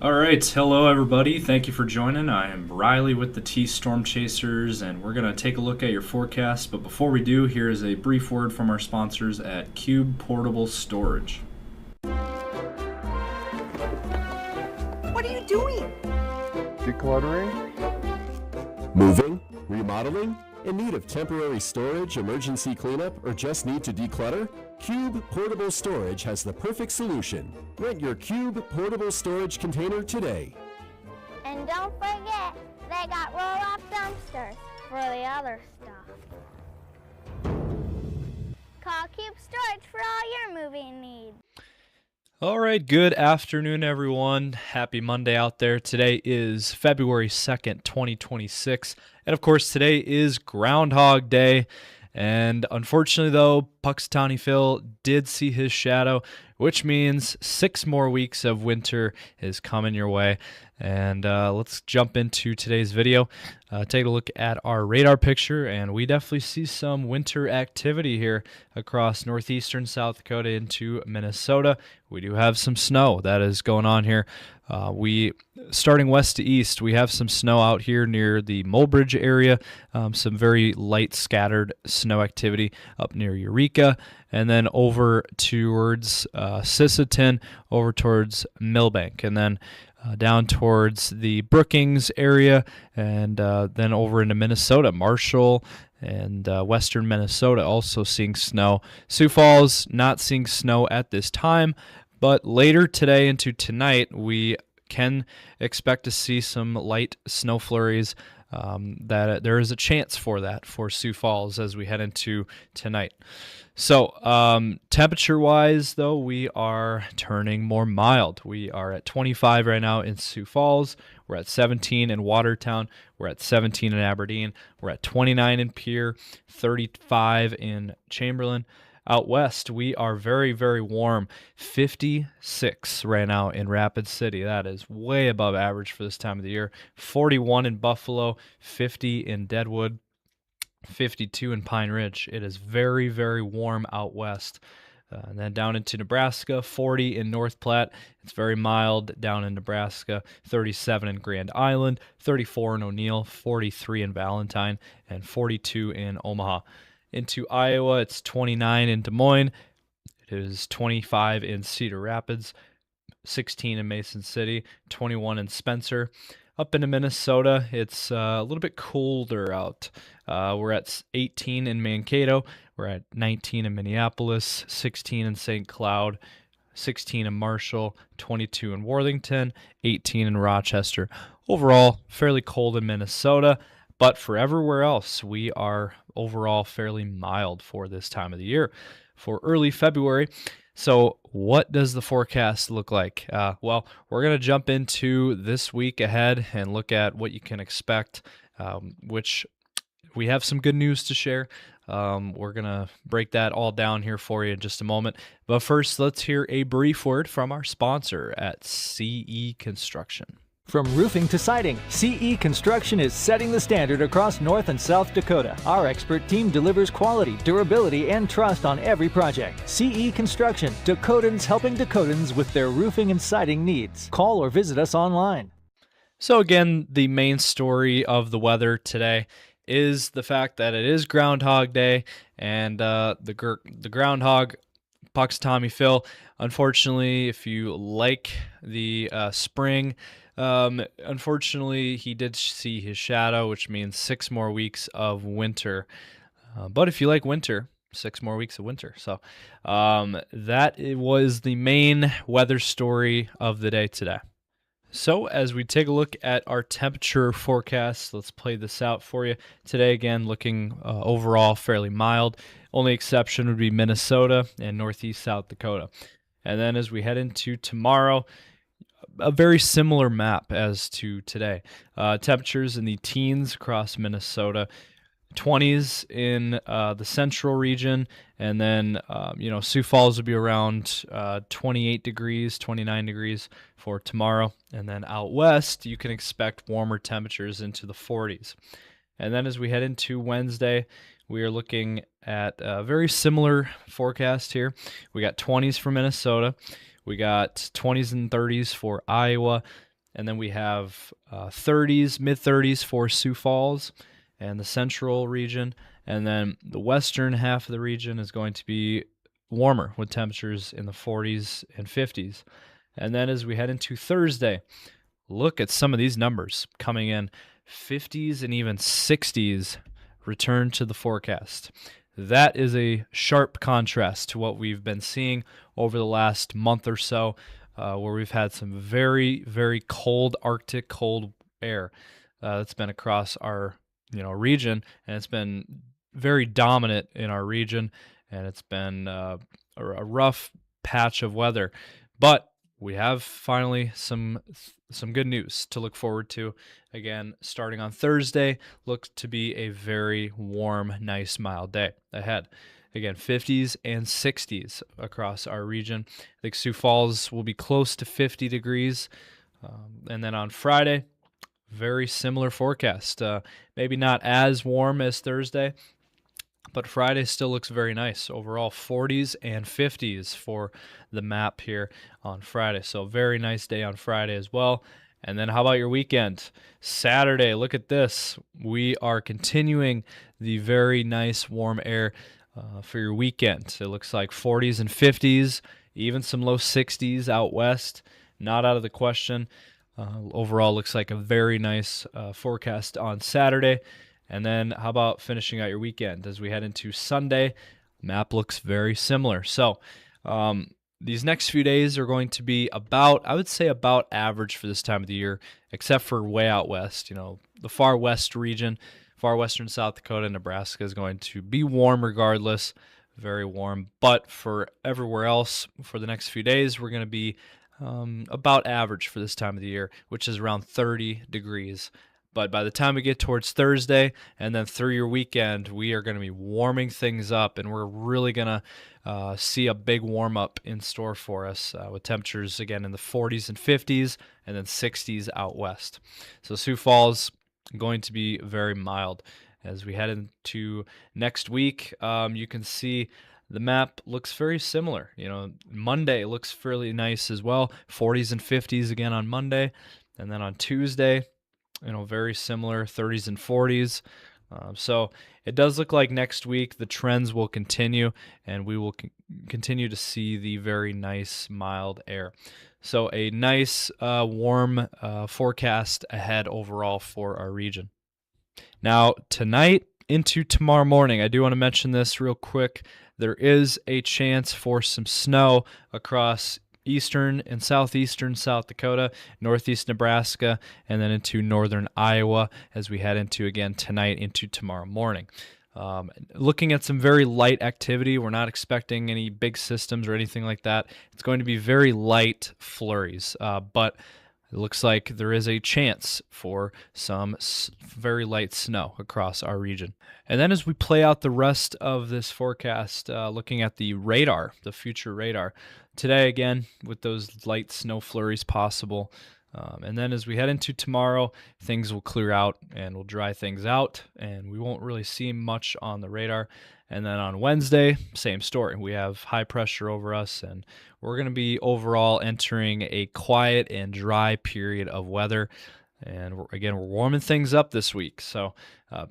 All right, hello everybody. Thank you for joining. I am Riley with the T Storm Chasers, and we're going to take a look at your forecast. But before we do, here is a brief word from our sponsors at Cube Portable Storage. What are you doing? Decluttering? Moving? Remodeling? In need of temporary storage, emergency cleanup, or just need to declutter? Cube Portable Storage has the perfect solution. Rent your Cube Portable Storage container today. And don't forget, they got roll-off dumpsters for the other stuff. Call Cube Storage for all your moving needs. All right, good afternoon, everyone. Happy Monday out there. Today is February 2nd, 2026. And of course, today is Groundhog Day. And unfortunately, though, Puxatawny Phil did see his shadow, which means 6 more weeks of winter is coming your way. And let's jump into today's video. Take a look at our radar picture, and we definitely see some winter activity here across northeastern South Dakota into Minnesota. We do have some snow that is going on here. Starting west to east, we have some snow out here near the Mulbridge area, some very light scattered snow activity up near Eureka, and then over towards Sisseton, over towards Millbank, and then down towards the Brookings area, and then over into Minnesota, Marshall, and western Minnesota also seeing snow. Sioux Falls not seeing snow at this time, but later today into tonight, we can expect to see some light snow flurries. That there is a chance for that for Sioux Falls as we head into tonight. So temperature-wise, though, we are turning more mild. We are at 25 right now in Sioux Falls. We're at 17 in Watertown. We're at 17 in Aberdeen. We're at 29 in Pierre, 35 in Chamberlain. Out west, we are very, very warm. 56 right now in Rapid City. That is way above average for this time of the year. 41 in Buffalo, 50 in Deadwood, 52 in Pine Ridge. It is very, very warm out west. And then down into Nebraska, 40 in North Platte. It's very mild down in Nebraska. 37 in Grand Island, 34 in O'Neill, 43 in Valentine, and 42 in Omaha. Into Iowa, it's 29 in Des Moines. It is 25 in Cedar Rapids, 16 in Mason City, 21 in Spencer. Up into Minnesota, it's a little bit colder out. We're at 18 in Mankato. We're at 19 in Minneapolis, 16 in St. Cloud, 16 in Marshall, 22 in Worthington, 18 in Rochester. Overall, fairly cold in Minnesota. But for everywhere else, we are overall fairly mild for this time of the year, for early February. So what does the forecast look like? Well, we're going to jump into this week ahead and look at what you can expect, which we have some good news to share. We're going to break that all down here for you in just a moment. But first, let's hear a brief word from our sponsor at CE Construction. From roofing to siding, CE Construction is setting the standard across North and South Dakota. Our expert team delivers quality, durability, and trust on every project. CE Construction, Dakotans helping Dakotans with their roofing and siding needs. Call or visit us online. So again, the main story of the weather today is the fact that it is Groundhog Day, and the groundhog, Puxatawny Phil, unfortunately, if you like the spring, unfortunately, he did see his shadow, which means 6 more weeks of winter. But if you like winter, 6 more weeks of winter. So that was the main weather story of the day today. So as we take a look at our temperature forecast, let's play this out for you. Today, again, looking overall fairly mild. Only exception would be Minnesota and northeast South Dakota. And then as we head into tomorrow, a very similar map as to today. Temperatures in the teens across Minnesota, 20s in the central region, and then Sioux Falls would be around 28 degrees, 29 degrees for tomorrow. And then out west, you can expect warmer temperatures into the 40s. And then as we head into Wednesday, we are looking at a very similar forecast here. We got 20s for Minnesota. We got 20s and 30s for Iowa, And then we have 30s, mid-30s for Sioux Falls and the central region. And then the western half of the region is going to be warmer with temperatures in the 40s and 50s. And then as we head into Thursday, look at some of these numbers coming in. 50s and even 60s return to the forecast. That is a sharp contrast to what we've been seeing over the last month or so, where we've had some very, very cold Arctic cold air that's been across our region, and it's been very dominant in our region, and it's been a rough patch of weather. But we have finally some good news to look forward to. Again, starting on Thursday, looks to be a very warm, nice, mild day ahead. Again, 50s and 60s across our region. I think Sioux Falls will be close to 50 degrees. And then on Friday, very similar forecast. Maybe not as warm as Thursday, but Friday still looks very nice. Overall, 40s and 50s for the map here on Friday. So very nice day on Friday as well. And then how about your weekend? Saturday, look at this. We are continuing the very nice warm air for your weekend. It looks like 40s and 50s, even some low 60s out west. Not out of the question. Overall, looks like a very nice forecast on Saturday. And then how about finishing out your weekend? As we head into Sunday, map looks very similar. So these next few days are going to be about average for this time of the year, except for way out west. The far west region, far western South Dakota, Nebraska is going to be warm regardless, very warm. But for everywhere else, for the next few days, we're going to be about average for this time of the year, which is around 30 degrees. But by the time we get towards Thursday and then through your weekend, we are going to be warming things up, and we're really going to see a big warm up in store for us with temperatures, again, in the 40s and 50s and then 60s out west. So Sioux Falls going to be very mild. As we head into next week, you can see the map looks very similar. Monday looks fairly nice as well, 40s and 50s again on Monday. And then on Tuesday, very similar, 30s and 40s. So it does look like next week the trends will continue, and we will continue to see the very nice mild air. So a nice warm forecast ahead overall for our region. Now tonight into tomorrow morning, I do want to mention this real quick. There is a chance for some snow across eastern and southeastern South Dakota, northeast Nebraska, and then into northern Iowa as we head into, again, tonight into tomorrow morning. Looking at some very light activity. We're not expecting any big systems or anything like that. It's going to be very light flurries, but it looks like there is a chance for some very light snow across our region. And then as we play out the rest of this forecast, looking at the radar, the future radar, today again with those light snow flurries possible. And then as we head into tomorrow, things will clear out and we'll dry things out, and we won't really see much on the radar. And then on Wednesday, same story. We have high pressure over us, and we're going to be overall entering a quiet and dry period of weather. And we're warming things up this week. So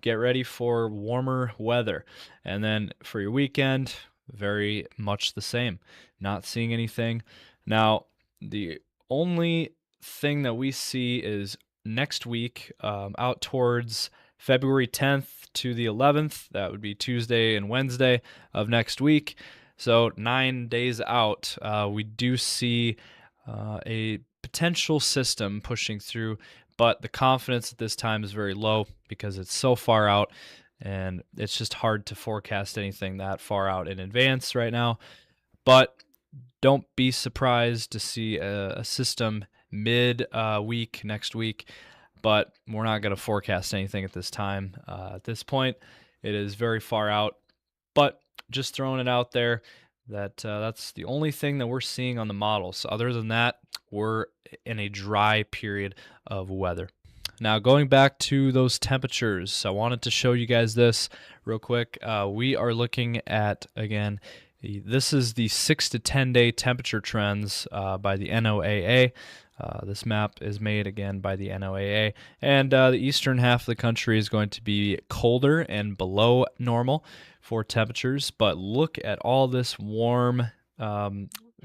get ready for warmer weather. And then for your weekend, very much the same. Not seeing anything. Now, the only thing that we see is next week out towards February 10th to the 11th. That would be Tuesday and Wednesday of next week. So 9 days out, we do see a potential system pushing through, but the confidence at this time is very low because it's so far out, and it's just hard to forecast anything that far out in advance right now. But don't be surprised to see a system mid-week next week, but we're not going to forecast anything at this time. At this point, it is very far out, but just throwing it out there that that's the only thing that we're seeing on the models. Other than that, we're in a dry period of weather. Now, going back to those temperatures, I wanted to show you guys this real quick. We are looking at, again, This is the 6 to 10 day temperature trends by the NOAA. This map is made again by the NOAA, and the eastern half of the country is going to be colder and below normal for temperatures. But look at all this warm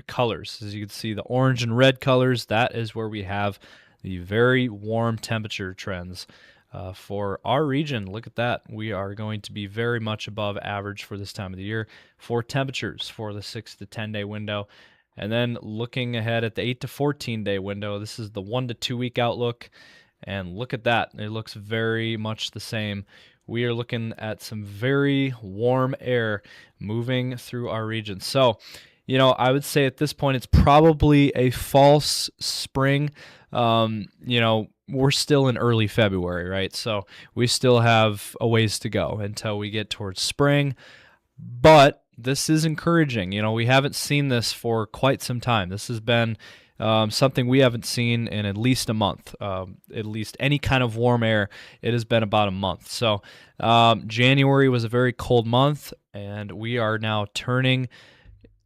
colors. As you can see, the orange and red colors, that is where we have the very warm temperature trends. For our region, look at that. We are going to be very much above average for this time of the year for temperatures for the 6 to 10 day window. And then looking ahead at the 8 to 14 day window, this is the 1 to 2 week outlook. And look at that. It looks very much the same. We are looking at some very warm air moving through our region. So, I would say at this point, it's probably a false spring. We're still in early February, right? So we still have a ways to go until we get towards spring. But this is encouraging. We haven't seen this for quite some time. This has been something we haven't seen in at least a month. At least any kind of warm air, it has been about a month. So January was a very cold month, and we are now turning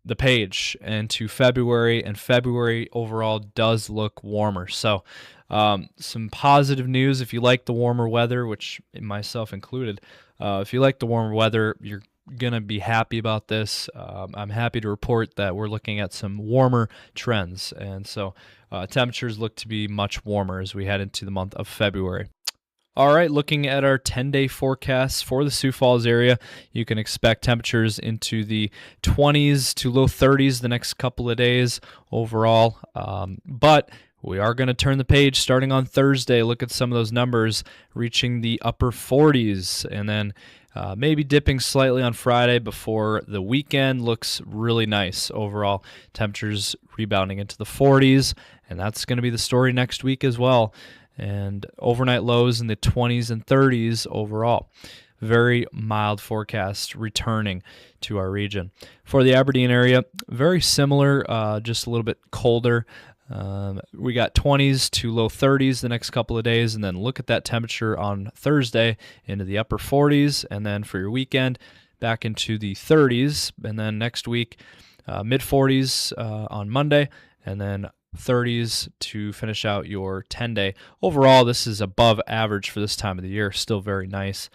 the page into February, and February overall does look warmer. So some positive news if you like the warmer weather, which myself included. If you like the warmer weather, you're going to be happy about this. I'm happy to report that we're looking at some warmer trends, and so temperatures look to be much warmer as we head into the month of February. All right, looking at our 10-day forecasts for the Sioux Falls area, you can expect temperatures into the 20s to low 30s the next couple of days overall. But we are going to turn the page starting on Thursday. Look at some of those numbers reaching the upper 40s, and then maybe dipping slightly on Friday before the weekend looks really nice overall. Temperatures rebounding into the 40s, and that's going to be the story next week as well. And overnight lows in the 20s and 30s overall. Very mild forecast returning to our region. For the Aberdeen area, very similar, just a little bit colder. We got 20s to low 30s the next couple of days, and then look at that temperature on Thursday into the upper 40s, and then for your weekend, back into the 30s, and then next week, mid 40s on Monday, and then 30s to finish out your 10-day. Overall, this is above average for this time of the year. Still very nice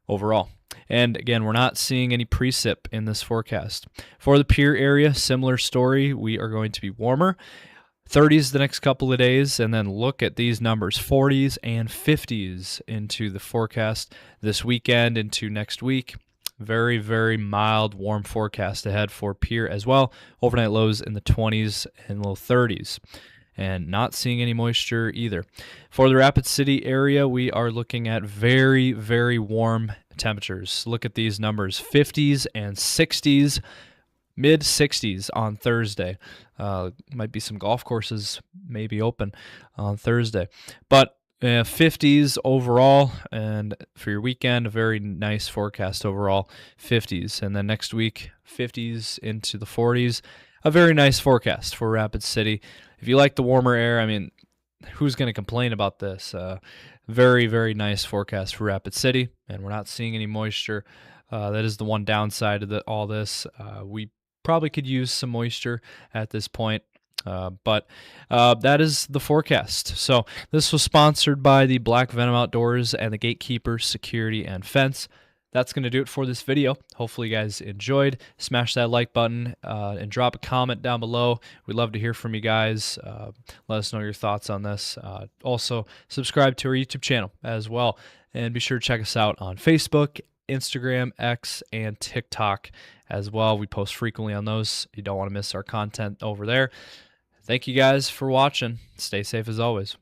overall. And again, we're not seeing any precip in this forecast. For the Pierre area, similar story. We are going to be warmer. 30s the next couple of days, and then look at these numbers, 40s and 50s into the forecast this weekend into next week. Very, very mild, warm forecast ahead for Pierre as well. Overnight lows in the 20s and low 30s. And not seeing any moisture either. For the Rapid City area, we are looking at very, very warm temperatures. Look at these numbers, 50s and 60s, mid 60s on Thursday. Might be some golf courses maybe open on Thursday. But 50s overall, and for your weekend, a very nice forecast overall, 50s. And then next week, 50s into the 40s. A very nice forecast for Rapid City. If you like the warmer air, I mean, who's going to complain about this? Very, very nice forecast for Rapid City, and we're not seeing any moisture. That is the one downside of all this. We probably could use some moisture at this point. But that is the forecast. So this was sponsored by the Black Venom Outdoors and the Gatekeeper Security and Fence. That's going to do it for this video. Hopefully you guys enjoyed. Smash that like button and drop a comment down below. We'd love to hear from you guys. Let us know your thoughts on this. Also, subscribe to our YouTube channel as well. And be sure to check us out on Facebook, Instagram, X, and TikTok as well. We post frequently on those. You don't want to miss our content over there. Thank you guys for watching. Stay safe as always.